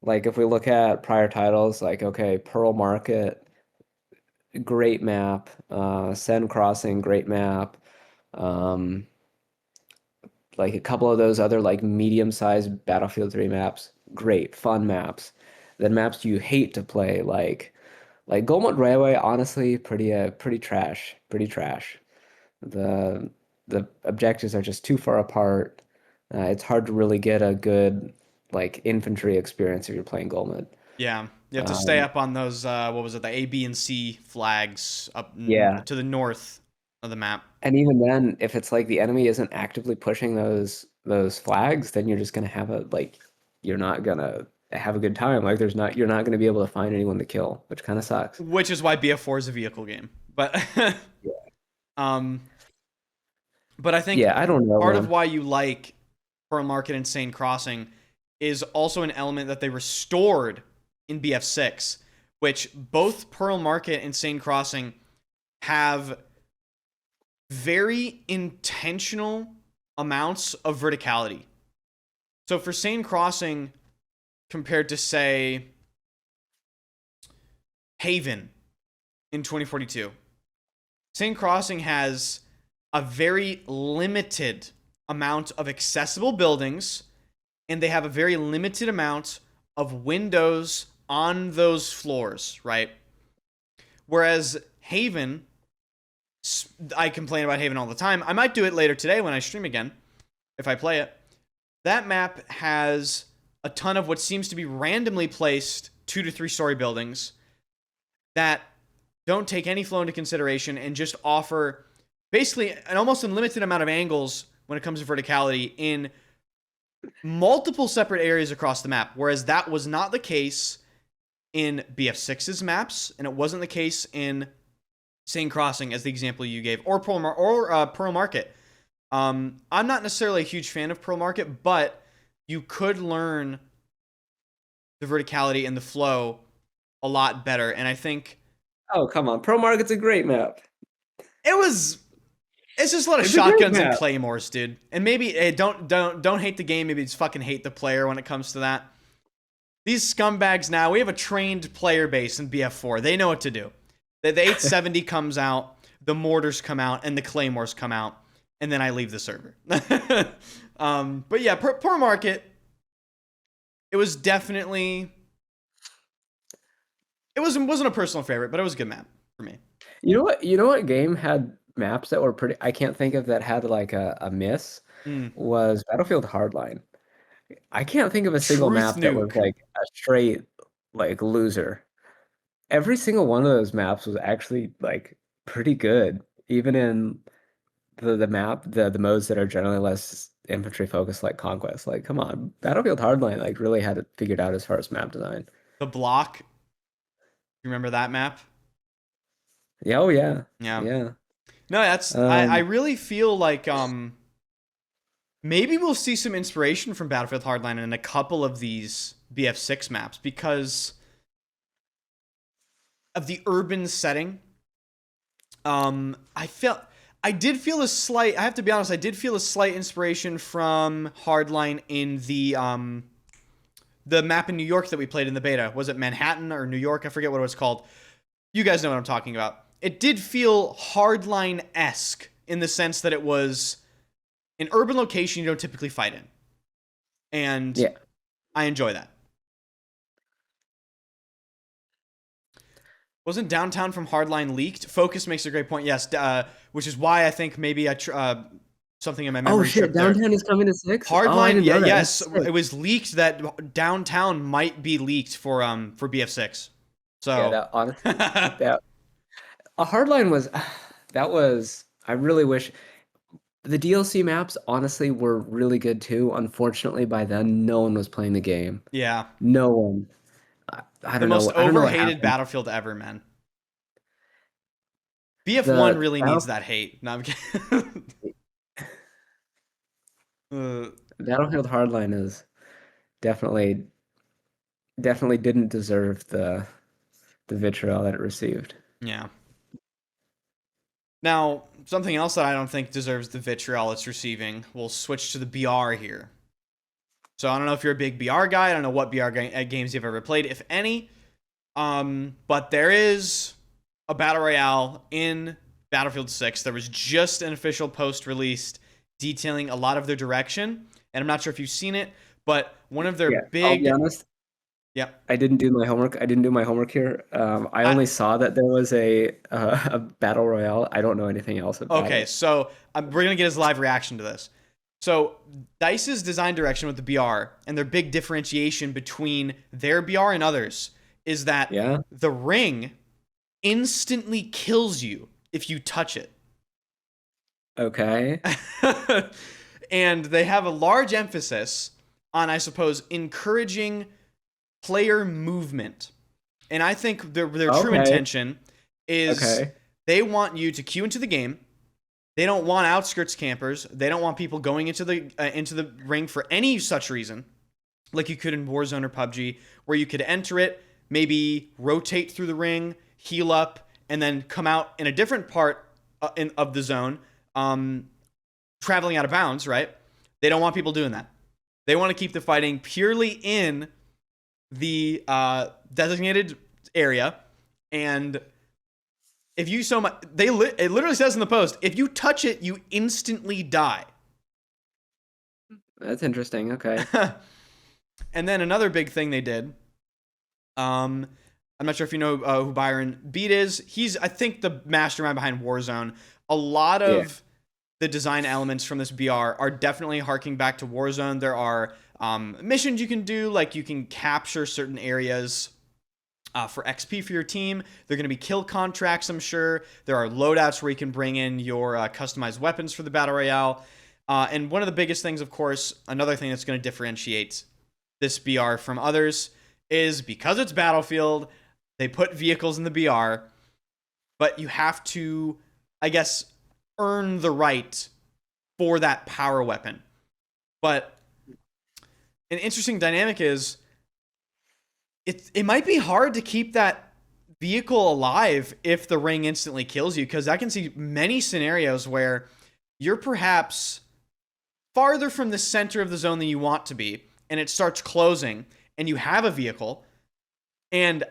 Like if we look at prior titles, like okay, Pearl Market, great map. Sen Crossing, great map. Um, like a couple of those other like medium-sized Battlefield 3 maps, great, fun maps. Then maps you hate to play, like Goldmont Railway, honestly, pretty trash, pretty trash. The the objectives are just too far apart. It's hard to really get a good like infantry experience if you're playing Goldmont. Yeah, you have to stay Um, up on those. What was it? The A, B, and C flags up yeah, to the north of the map. and even then, if it's like the enemy isn't actively pushing those flags, then you're just gonna have a like you're not gonna have a good time. Like you're not gonna be able to find anyone to kill, which kind of sucks. Which is why BF4 is a vehicle game. But Yeah. um, But I think Yeah, I don't know, part of man. why you like Pearl Market and Insane Crossing is also an element that they restored in BF6, which both Pearl Market and Insane Crossing have very intentional amounts of verticality. So for Sane Crossing, compared to, say, Haven in 2042, Sane Crossing has a very limited amount of accessible buildings, and they have a very limited amount of windows on those floors, right? Whereas Haven, I complain about Haven all the time. I might do it later today when I stream again, if I play it. That map has a ton of what seems to be randomly placed 2 to 3 story buildings that don't take any flow into consideration and just offer basically an almost unlimited amount of angles when it comes to verticality in multiple separate areas across the map. Whereas that was not the case in BF6's maps, and it wasn't the case in Sane Crossing, as the example you gave, or Pearl Market. I'm not necessarily a huge fan of Pearl Market, but you could learn the verticality and the flow a lot better. And I think Oh, come on. Pro Market's a great map. it's just a lot of It's a great shotguns and map. claymores, dude. And maybe don't hate the game. Maybe just fucking hate the player when it comes to that. These scumbags now, we have a trained player base in BF4. They know what to do. The 870 comes out, the mortars come out, and the claymores come out, and then I leave the server. But yeah, Pearl Market, it was definitely, it wasn't a personal favorite, but it was a good map for me. You know what? You know what game had maps that were pretty? I can't think of that had like a miss. Mm. Was Battlefield Hardline. I can't think of a single Truth map that was Nuke. like a straight like loser. Every single one of those maps was actually like pretty good, even in the modes that are generally less infantry focused, like Conquest. Like, come on, Battlefield Hardline like really had it figured out as far as map design. The Block. You remember that map? Yeah, oh yeah, Yeah. yeah. No, I Um, really feel like maybe we'll see some inspiration from Battlefield Hardline in a couple of these BF6 maps because of the urban setting. I did feel a slight. I have to be honest. I did feel a slight inspiration from Hardline in the map in New York that we played in the beta. Was it Manhattan or New York? I forget what it was called. You guys know what I'm talking about. It did feel Hardline-esque in the sense that it was an urban location you don't typically fight in, and yeah. I enjoy that. Wasn't downtown from Hardline leaked? Focus makes a great point. Yes, which is why I think maybe something in my Oh memory shit, tripped there. Downtown is coming to 6? Oh, I Hardline, didn't yeah, know that. yes, That's sick. it was leaked that downtown might be leaked for BF6. Yeah, So, that honestly, that a Hardline was that was I really wish the DLC maps honestly were really good too. Unfortunately, by then no one was playing the game. yeah, No one. I the don't know. most I don't know what overhated happened. Battlefield ever, man. BF1 The really needs that hate. No, I'm kidding. uh, Battlefield Hardline is definitely definitely didn't deserve the vitriol that it received. yeah. Now, something else that I don't think deserves the vitriol it's receiving. We'll switch to the BR here. So I don't know if you're a big BR guy. I don't know what games you've ever played, if any. But there is a battle royale in Battlefield 6. There was just an official post released detailing a lot of their direction, and I'm not sure if you've seen it, but one of their Yeah, I'll be big, honest. yeah, I didn't do my homework. I didn't do my homework here. I I only saw that there was a battle royale. I don't know anything else about okay. it. So we're gonna get his live reaction to this. So Dice's design direction with the BR and their big differentiation between their BR and others is that Yeah. the ring instantly kills you if you touch it. Okay. And they have a large emphasis on, I suppose, encouraging player movement. And I think their true Okay. intention is Okay. they want you to queue into the game, They don't want outskirts campers. They don't want people going into the ring for any such reason, like you could in Warzone or PUBG, where you could enter it, maybe rotate through the ring, heal up, and then come out in a different part of the zone, traveling out of bounds, right? They don't want people doing that. They want to keep the fighting purely in the designated area. And if you so much, it literally says in the post, if you touch it, you instantly die. That's interesting. Okay. And then another big thing they did, I'm not sure if you know who Byron Beat is. He's, I think, the mastermind behind Warzone. A lot of the design elements from this BR are definitely harking back to Warzone. There are missions you can do, like you can capture certain areas for XP for your team. They're going to be kill contracts, I'm sure. There are loadouts where you can bring in your customized weapons for the Battle Royale. And one of the biggest things, of course, another thing that's going to differentiate this BR from others is because it's Battlefield, they put vehicles in the BR, but you have to, I guess, earn the right for that power weapon. But an interesting dynamic is it might be hard to keep that vehicle alive if the ring instantly kills you, because I can see many scenarios where you're perhaps farther from the center of the zone than you want to be, and it starts closing, and you have a vehicle, and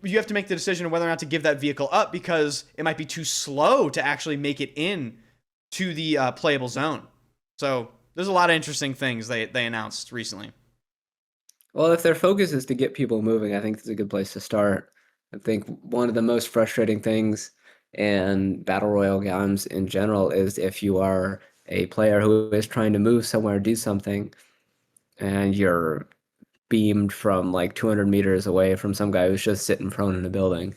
you have to make the decision of whether or not to give that vehicle up because it might be too slow to actually make it in to the playable zone. So there's a lot of interesting things they announced recently. Well, if their focus is to get people moving, I think it's a good place to start. I think one of the most frustrating things in Battle Royale games in general is if you are a player who is trying to move somewhere, do something, and you're beamed from like 200 meters away from some guy who's just sitting prone in a building.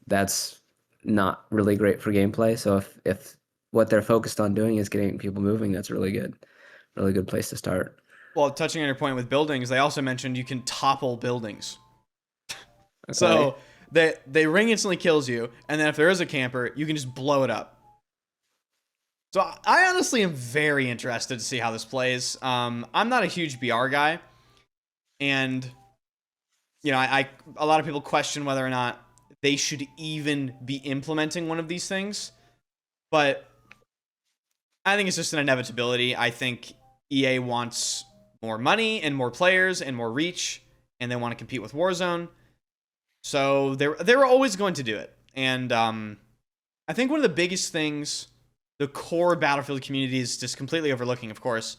That's not really great for gameplay. So if what they're focused on doing is getting people moving, that's a really good place to start. Well, touching on your point with buildings, they also mentioned you can topple buildings. Okay. So they ring instantly kills you, and then if there is a camper, you can just blow it up. So I honestly am very interested to see how this plays. I'm not a huge BR guy, and you know, a lot of people question whether or not they should even be implementing one of these things, but I think it's just an inevitability. I think EA wants more money and more players and more reach, and they want to compete with Warzone. So they were always going to do it. And I think one of the biggest things the core Battlefield community is just completely overlooking, of course,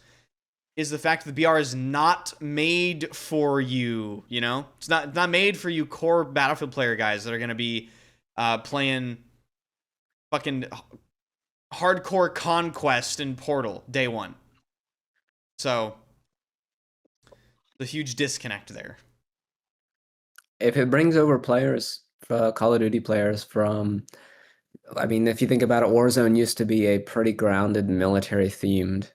is the fact that the BR is not made for you, you know? It's not made for you core Battlefield player guys that are going to be playing fucking hardcore Conquest and Portal day one. So the huge disconnect there. If it brings over players, Call of Duty players from, I mean, if you think about it, Warzone used to be a pretty grounded military themed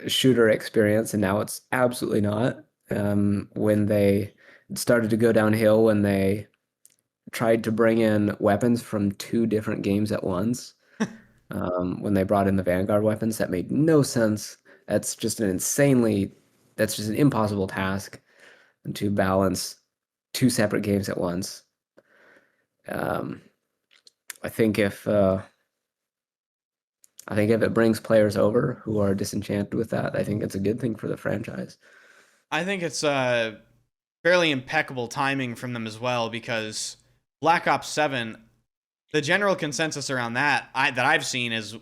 shooter experience, and now it's absolutely not. When they started to go downhill, when they tried to bring in weapons from two different games at once, when they brought in the Vanguard weapons, that made no sense. That's just an impossible task to balance two separate games at once. I think if it brings players over who are disenchanted with that, I think it's a good thing for the franchise. I think it's fairly impeccable timing from them as well, because Black Ops 7, the general consensus around that I've seen is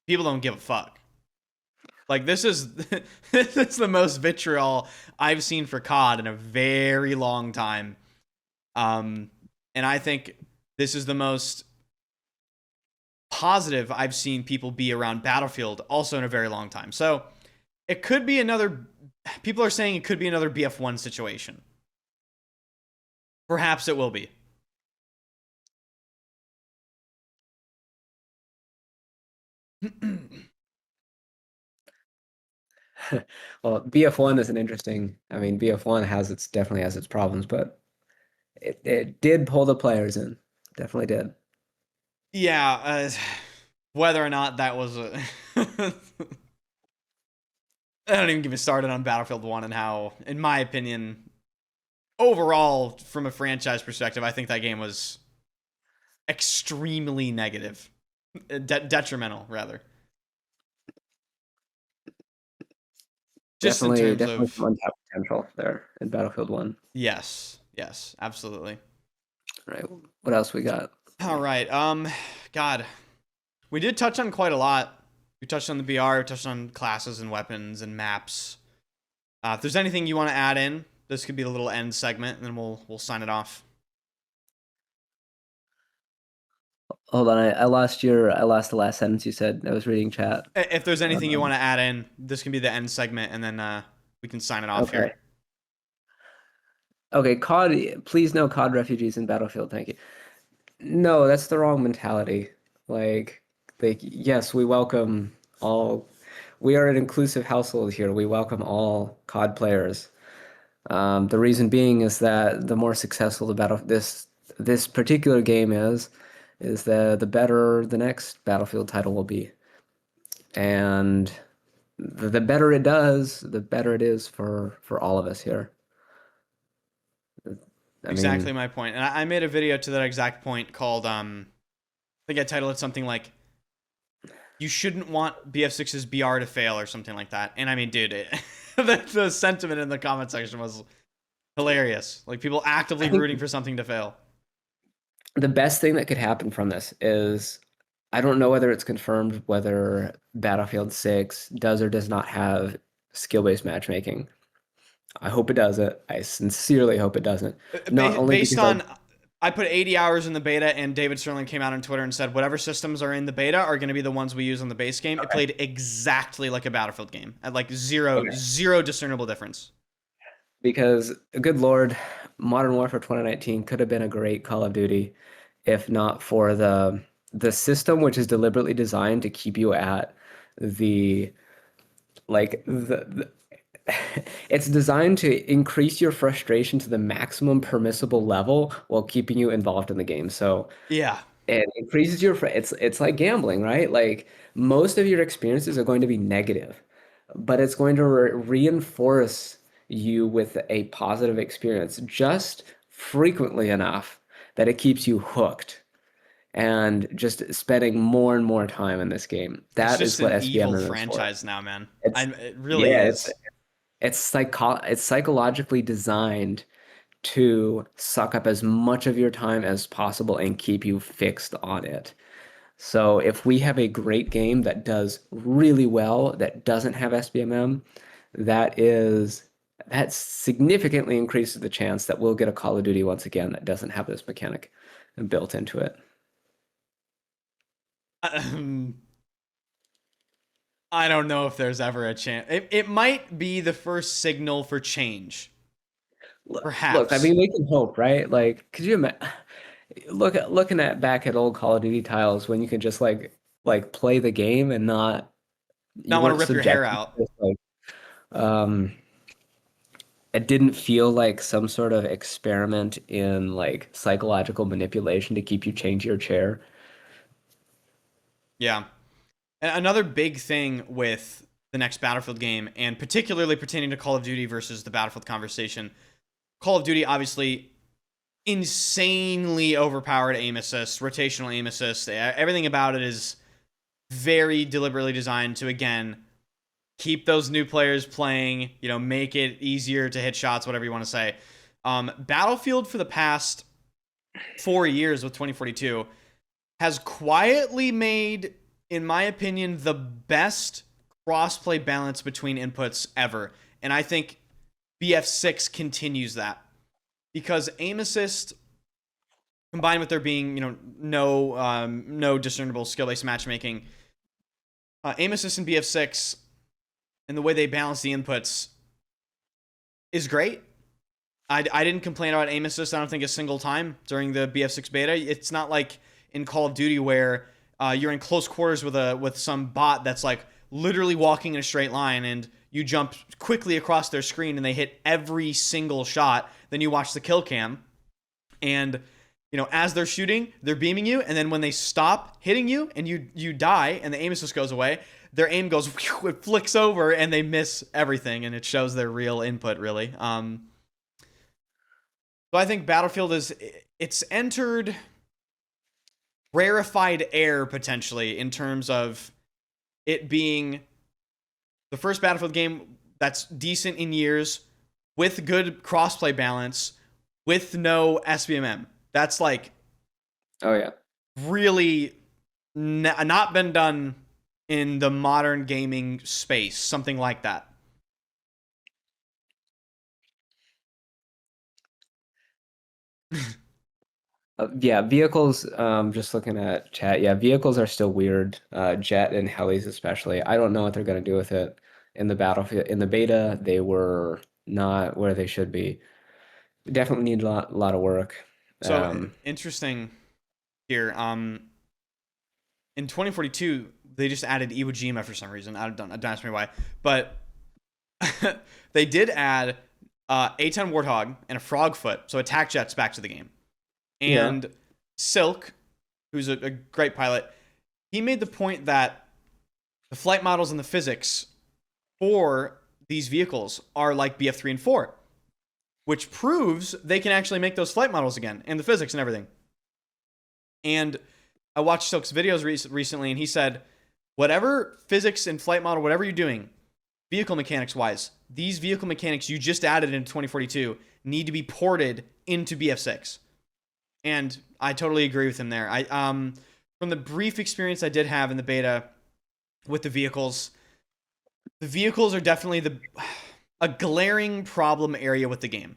people don't give a fuck. Like, this is this is the most vitriol I've seen for COD in a very long time. And I think this is the most positive I've seen people be around Battlefield also in a very long time. So it could be people are saying it could be another BF1 situation. Perhaps it will be. Well, BF1 is BF1 definitely has its problems, but it did pull the players in. Definitely did. Yeah, whether or not that was a I don't even get me started on Battlefield 1 and how, in my opinion, overall, from a franchise perspective, I think that game was extremely negative. Detrimental, rather. Just in Definitely, terms definitely of... some untapped potential there in Battlefield 1. Yes, yes, absolutely. All right, what else we got? All right, God, we did touch on quite a lot. We touched on the BR, we touched on classes and weapons and maps. If there's anything you want to add in, this could be a little end segment, and then we'll sign it off. Hold on, I lost the last sentence you said. I was reading chat. If there's anything you Um, want to add in, this can be the end segment, and then we can sign it off okay. here. Okay, COD, please no COD refugees in Battlefield, thank you. No, that's the wrong mentality. Like, yes, we welcome all. We are an inclusive household here. We welcome all COD players. The reason being is that the more successful this particular game is the better the next Battlefield title will be, and the better it does, the better it is for all of us here. I Exactly mean, my point. And I made a video to that exact point called, I think I titled it something like, "You shouldn't want BF6's BR to fail," or something like that. And I mean, dude, the sentiment in the comment section was hilarious. Like, people actively I think rooting for something to fail. the best thing that could happen from this is I don't know whether it's confirmed whether Battlefield 6 does or does not have skill-based matchmaking. I hope it doesn't. I sincerely hope it doesn't. Not only Based because on, I put 80 hours in the beta, and David Sterling came out on Twitter and said whatever systems are in the beta are going to be the ones we use on the base game. It played exactly like a Battlefield game at like zero discernible difference. because good Lord, Modern Warfare 2019 could have been a great Call of Duty if not for the system which is deliberately designed to keep you at the like the it's designed to increase your frustration to the maximum permissible level while keeping you involved in the game. So Yeah, it increases it's like gambling, right? Like most of your experiences are going to be negative, but it's going to reinforce you with a positive experience just frequently enough that it keeps you hooked and just spending more and more time in this game. it's That just is what an SBM evil is for. franchise now, man. It's It really yeah, is. it's psychologically designed to suck up as much of your time as possible and keep you fixed on it. So if we have a great game that does really well, that doesn't have SBMM, that significantly increases the chance that we'll get a Call of Duty once again that doesn't have this mechanic built into it. I don't know if there's ever a chance. It might be the first signal for change. Look, I Perhaps. mean, we can hope, right? Like, could you imagine? Looking at back at old Call of Duty titles when you could just like play the game and not you Not want to weren't rip your hair subjected out. to like um it didn't feel like some sort of experiment in like psychological manipulation to keep you chained to your chair. Yeah. And another big thing with the next Battlefield game, and particularly pertaining to Call of Duty versus the Battlefield conversation, Call of Duty obviously insanely overpowered aim assist, rotational aim assist. Everything about it is very deliberately designed to, again, keep those new players playing, make it easier to hit shots, whatever you want to say. Battlefield for the past 4 years with 2042 has quietly made, in my opinion, the best crossplay balance between inputs ever. And I think BF6 continues that. Because aim assist, combined with there being, no discernible skill-based matchmaking, aim assist in BF6 and the way they balance the inputs is great. I didn't complain about aim assist, I don't think, a single time during the BF6 beta. It's not like in Call of Duty where you're in close quarters with some bot that's like literally walking in a straight line and you jump quickly across their screen and they hit every single shot. Then you watch the kill cam and as they're shooting, they're beaming you, and then when they stop hitting you and you die and the aim assist goes away, their aim goes, it flicks over and they miss everything, and it shows their real input, really. So I think Battlefield it's entered rarefied air potentially in terms of it being the first Battlefield game that's decent in years, with good crossplay balance, with no SBMM. That's like, Oh yeah. really not been done in the modern gaming space, something like that. Yeah, vehicles. Just looking at chat. Yeah, vehicles are still weird. Jet and helis especially. I don't know what they're gonna do with it in the battlefield. In the beta, they were not where they should be. Definitely need a lot of work. So Um, interesting here. In 2042, they just added Iwo Jima for some reason. Don't ask me why, but they did add A-10 Warthog and a Frogfoot, so attack jets, back to the game. yeah, And Silk, who's a great pilot, he made the point that the flight models and the physics for these vehicles are like BF3 and 4, which proves they can actually make those flight models again, and the physics and everything. And I watched Silk's videos recently, and he said, whatever physics and flight model, whatever you're doing, vehicle mechanics wise, these vehicle mechanics you just added in 2042 need to be ported into BF6. And I totally agree with him there. From the brief experience I did have in the beta with the vehicles are definitely a glaring problem area with the game,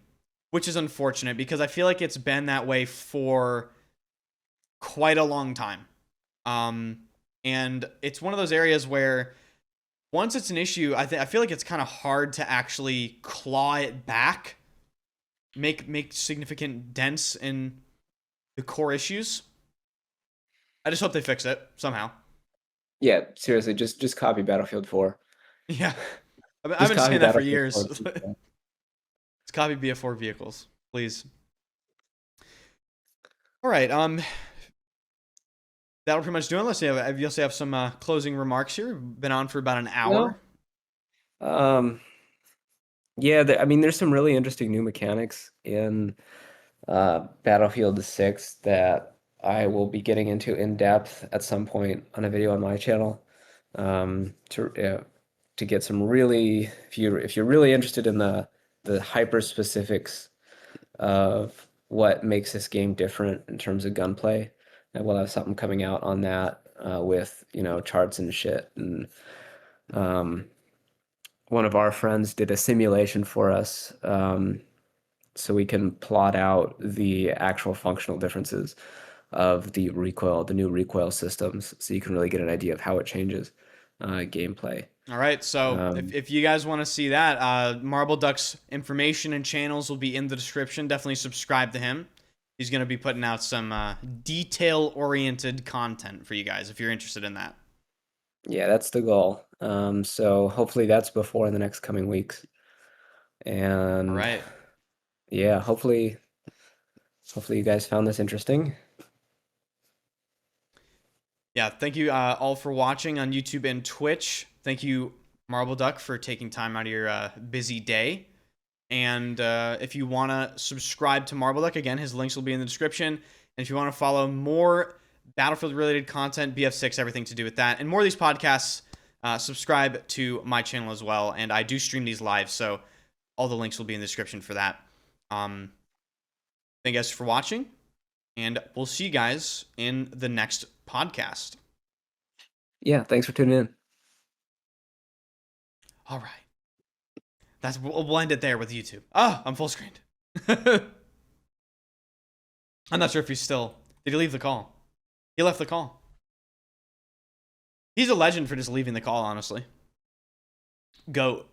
which is unfortunate because I feel like it's been that way for quite a long time. And it's one of those areas where once it's an issue, I feel like it's kind of hard to actually claw it back, make significant dents in the core issues. I just hope they fix it somehow. yeah. Seriously, just copy Battlefield 4. Yeah, I've Just been copy saying that for Battlefield years. 4. Let's copy BF4 vehicles, please. All right. That'll pretty much do it. Unless you have some closing remarks here. We've been on for about an hour. No. Yeah. I mean, there's some really interesting new mechanics in Battlefield 6 that I will be getting into in depth at some point on a video on my channel. To get some really, if you're really interested in the hyper specifics of what makes this game different in terms of gunplay, and we'll have something coming out on that with charts and shit. And one of our friends did a simulation for us. So we can plot out the actual functional differences of the new recoil systems, so you can really get an idea of how it changes gameplay. All right, so Um, if you guys want to see that, Marble Duck's information and channels will be in the description. Definitely subscribe to him. He's going to be putting out some detail-oriented content for you guys if you're interested in that. yeah, that's the goal. So hopefully that's before in the next coming weeks. And All right. yeah, hopefully you guys found this interesting. Yeah, thank you all for watching on YouTube and Twitch. Thank you, Marble Duck, for taking time out of your busy day. And if you want to subscribe to Marble Duck, again, his links will be in the description. And if you want to follow more Battlefield-related content, BF6, everything to do with that, and more of these podcasts, subscribe to my channel as well. And I do stream these live, so all the links will be in the description for that. Thank you guys for watching, and we'll see you guys in the next podcast. Yeah, thanks for tuning in. All right. We'll end it there with YouTube. Oh, I'm full screened. I'm not sure if he's still... Did he leave the call? He left the call. He's a legend for just leaving the call, honestly. GOAT.